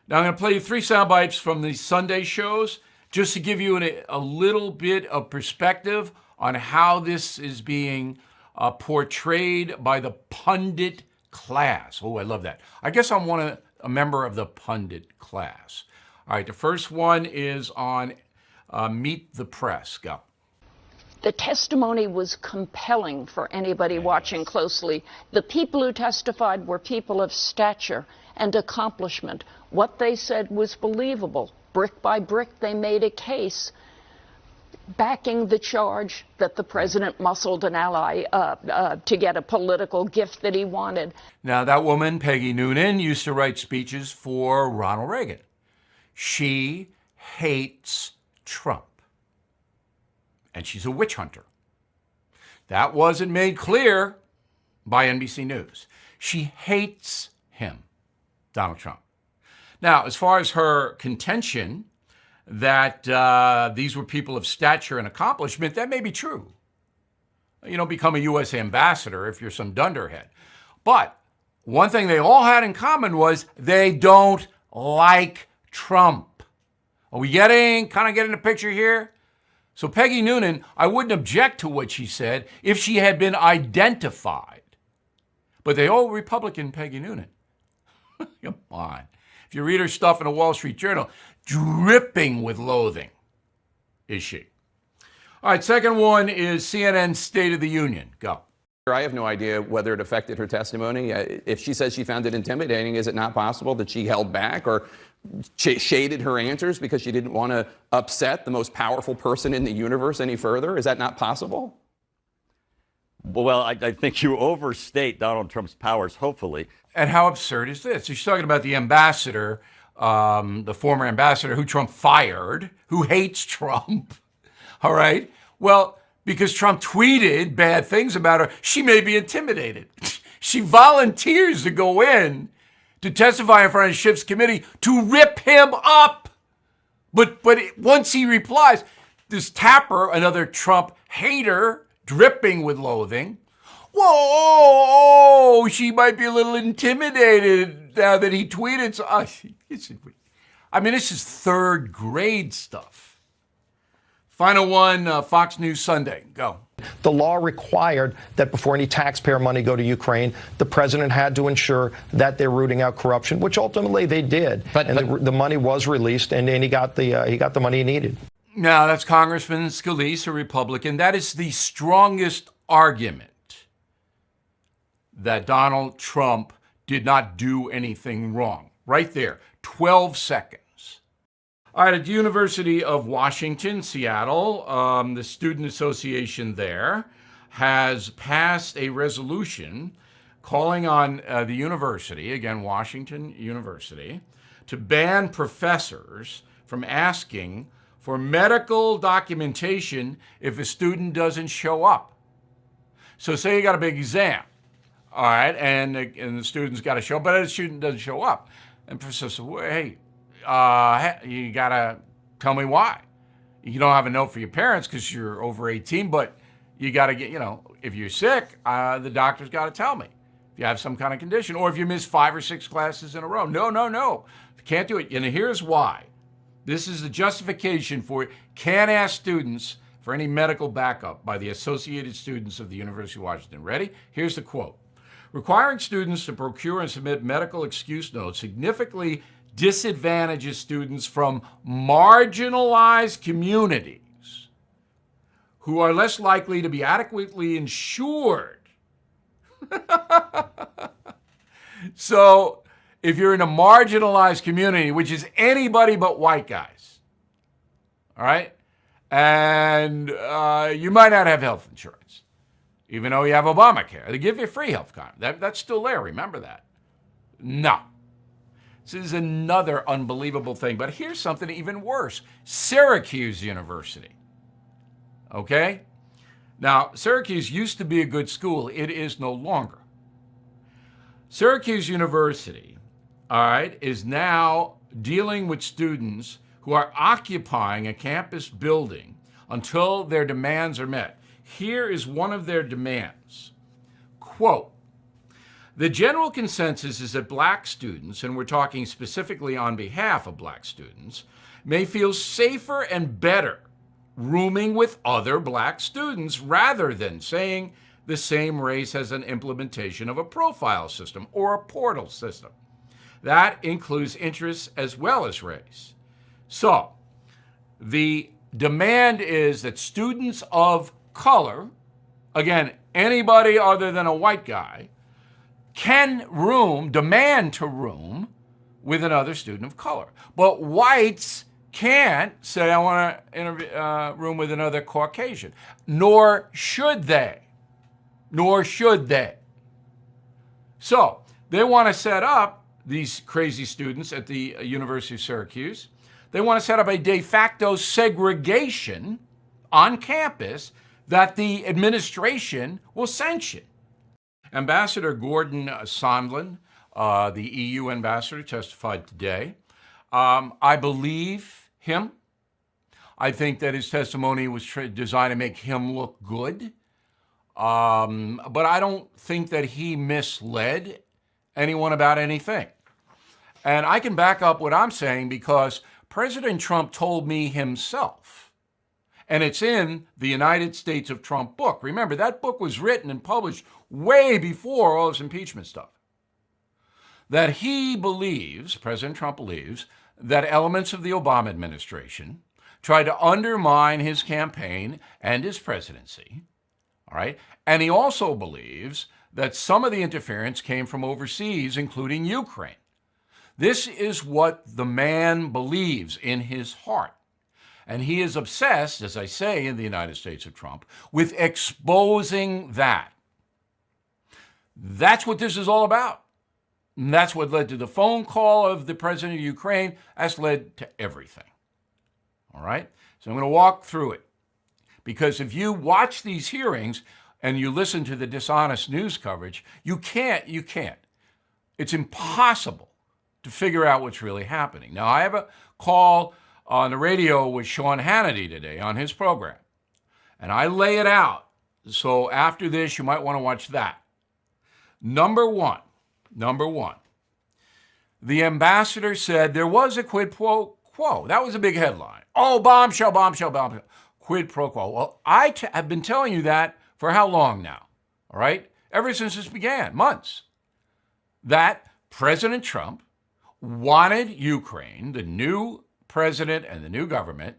Now I'm going to play you 3 sound bites from the Sunday shows just to give you a little bit of perspective on how this is being portrayed by the pundit class. Oh, I love that. I guess I'm a member of the pundit class. All right, the first one is on Meet the Press. Go. The testimony was compelling for anybody watching closely. The people who testified were people of stature and accomplishment. What they said was believable. Brick by brick, they made a case backing the charge that the president muscled an ally to get a political gift that he wanted. Now, that woman, Peggy Noonan, used to write speeches for Ronald Reagan. She hates Trump. And she's a witch hunter. That wasn't made clear by NBC News. She hates him, Donald Trump. Now, as far as her contention that these were people of stature and accomplishment, that may be true. You don't become a U.S. ambassador if you're some dunderhead. But one thing they all had in common was they don't like Trump. Are we getting the picture here? So Peggy Noonan, I wouldn't object to what she said if she had been identified. But they all Republican Peggy Noonan. Come on. If you read her stuff in the Wall Street Journal, dripping with loathing is she. All right, second one is CNN's State of the Union. Go. I have no idea whether it affected her testimony. If she says she found it intimidating, is it not possible that she held back or shaded her answers because she didn't want to upset the most powerful person in the universe any further? Is that not possible? Well, I think you overstate Donald Trump's powers, hopefully. And how absurd is this? She's talking about the ambassador, the former ambassador who Trump fired, who hates Trump. All right? Well, because Trump tweeted bad things about her, she may be intimidated. She volunteers to go in to testify in front of Schiff's committee to rip him up. But once he replies, this Tapper, another Trump hater, dripping with loathing, whoa, she might be a little intimidated now that he tweeted. So, I mean, this is third grade stuff. Final one, Fox News Sunday. Go. The law required that before any taxpayer money go to Ukraine, the president had to ensure that they're rooting out corruption, which ultimately they did. But the money was released, and he got the money he needed. Now, that's Congressman Scalise, a Republican. That is the strongest argument that Donald Trump did not do anything wrong. Right there, 12 seconds. All right, at the University of Washington, Seattle, the Student Association there has passed a resolution calling on the university, again, Washington University, to ban professors from asking for medical documentation if a student doesn't show up. So say you got a big exam, all right, and the student's got to show up, but the student doesn't show up. And the professor says, well, hey, you got to tell me why. You don't have a note for your parents because you're over 18, but you got to get, if you're sick, the doctor's got to tell me. If you have some kind of condition, or if you miss 5 or 6 classes in a row. No. Can't do it. And here's why. This is the justification for it. Can't ask students for any medical backup by the Associated Students of the University of Washington. Ready? Here's the quote. Requiring students to procure and submit medical excuse notes significantly disadvantages students from marginalized communities who are less likely to be adequately insured. So, if you're in a marginalized community, which is anybody but white guys, all right, and you might not have health insurance, even though you have Obamacare. They give you free health care. That's still there. Remember that. No. This is another unbelievable thing. But here's something even worse. Syracuse University. Okay? Now, Syracuse used to be a good school. It is no longer. Syracuse University, all right, is now dealing with students who are occupying a campus building until their demands are met. Here is one of their demands. Quote, The general consensus is that black students, and we're talking specifically on behalf of black students, may feel safer and better rooming with other black students rather than saying the same race has an implementation of a profile system or a portal system. That includes interests as well as race. So, the demand is that students of color, again, anybody other than a white guy, can demand to room with another student of color. But whites can't say, I want to room with another Caucasian. Nor should they. Nor should they. So, they want to set up, these crazy students at the University of Syracuse, they want to set up a de facto segregation on campus that the administration will sanction. Ambassador Gordon Sondland, the EU ambassador, testified today. I believe him. I think that his testimony was designed to make him look good. But I don't think that he misled anyone about anything. And I can back up what I'm saying because President Trump told me himself, and it's in the United States of Trump book. Remember, that book was written and published way before all this impeachment stuff. That he believes, President Trump believes, that elements of the Obama administration tried to undermine his campaign and his presidency. All right? And he also believes that some of the interference came from overseas, including Ukraine. This is what the man believes in his heart. And he is obsessed, as I say, in the United States of Trump, with exposing that. That's what this is all about. And that's what led to the phone call of the president of Ukraine. That's led to everything. All right? So I'm going to walk through it. Because if you watch these hearings and you listen to the dishonest news coverage, you can't. It's impossible to figure out what's really happening. Now, I have a call on the radio with Sean Hannity today on his program, and I lay it out. So after this, you might want to watch that. Number one, the ambassador said there was a quid pro quo. That was a big headline. Oh, bombshell. Quid pro quo. Well, I have been telling you that for how long now? All right? Ever since this began, months. That President Trump wanted Ukraine, the new president and the new government,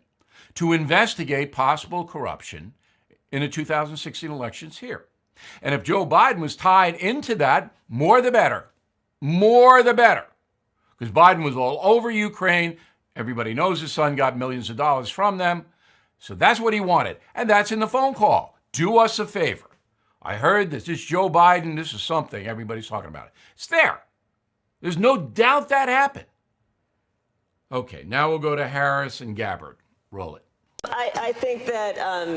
to investigate possible corruption in the 2016 elections here. And if Joe Biden was tied into that, more the better. More the better. Because Biden was all over Ukraine. Everybody knows his son got millions of dollars from them. So that's what he wanted. And that's in the phone call. Do us a favor. I heard that this Joe Biden, this is something everybody's talking about. It's there. There's no doubt that happened. Okay, now we'll go to Harris and Gabbard. Roll it. I think that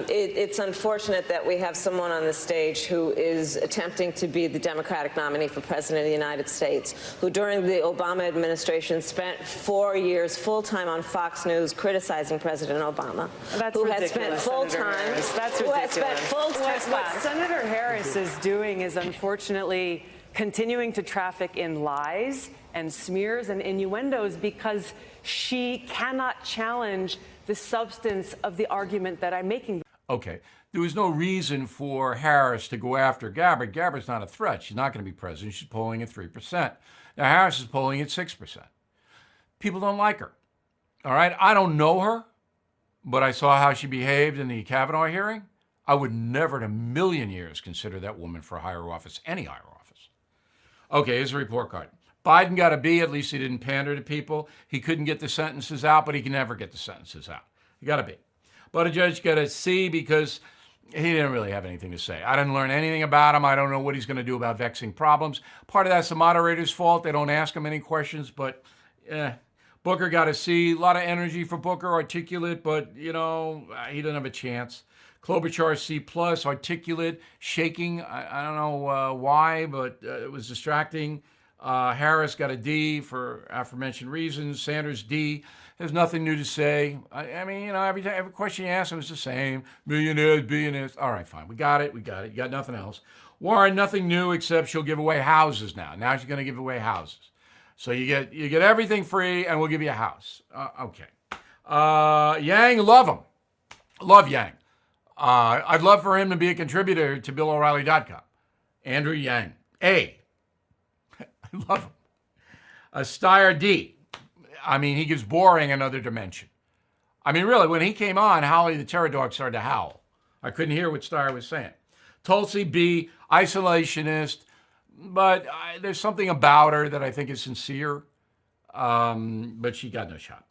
it's unfortunate that we have someone on the stage who is attempting to be the Democratic nominee for President of the United States, who during the Obama administration spent 4 years full-time on Fox News criticizing President Obama. That's who ridiculous, has spent full-time. That's ridiculous. Who has spent full-time. What Senator Harris is doing is unfortunately continuing to traffic in lies and smears and innuendos because she cannot challenge the substance of the argument that I'm making. Okay. There was no reason for Harris to go after Gabbard. Gabbard's not a threat. She's not going to be president. She's polling at 3%. Now, Harris is polling at 6%. People don't like her. All right? I don't know her, but I saw how she behaved in the Kavanaugh hearing. I would never in a million years consider that woman for a higher office, any higher office. Okay, here's a report card. Biden got a B, at least he didn't pander to people. He couldn't get the sentences out, but he can never get the sentences out. He got a B. Buttigieg got a C because he didn't really have anything to say. I didn't learn anything about him. I don't know what he's going to do about vexing problems. Part of that's the moderator's fault. They don't ask him any questions, but Booker got a C. A lot of energy for Booker, articulate, but, he doesn't have a chance. Klobuchar C+, articulate, shaking. I don't know why, but it was distracting. Harris got a D for aforementioned reasons. Sanders D. There's nothing new to say. Every question you ask him is the same. Millionaires, billionaires. All right, fine. We got it. You got nothing else. Warren, nothing new except she'll give away houses now. Now she's going to give away houses. So you get everything free, and we'll give you a house. Okay. Yang, love him. Love Yang. I'd love for him to be a contributor to BillO'Reilly.com. Andrew Yang. A. I love him. Steyer D. I mean, he gives boring another dimension. I mean, really, when he came on, Holly the Terror Dog started to howl. I couldn't hear what Steyer was saying. Tulsi B. Isolationist. But there's something about her that I think is sincere. But she got no shot.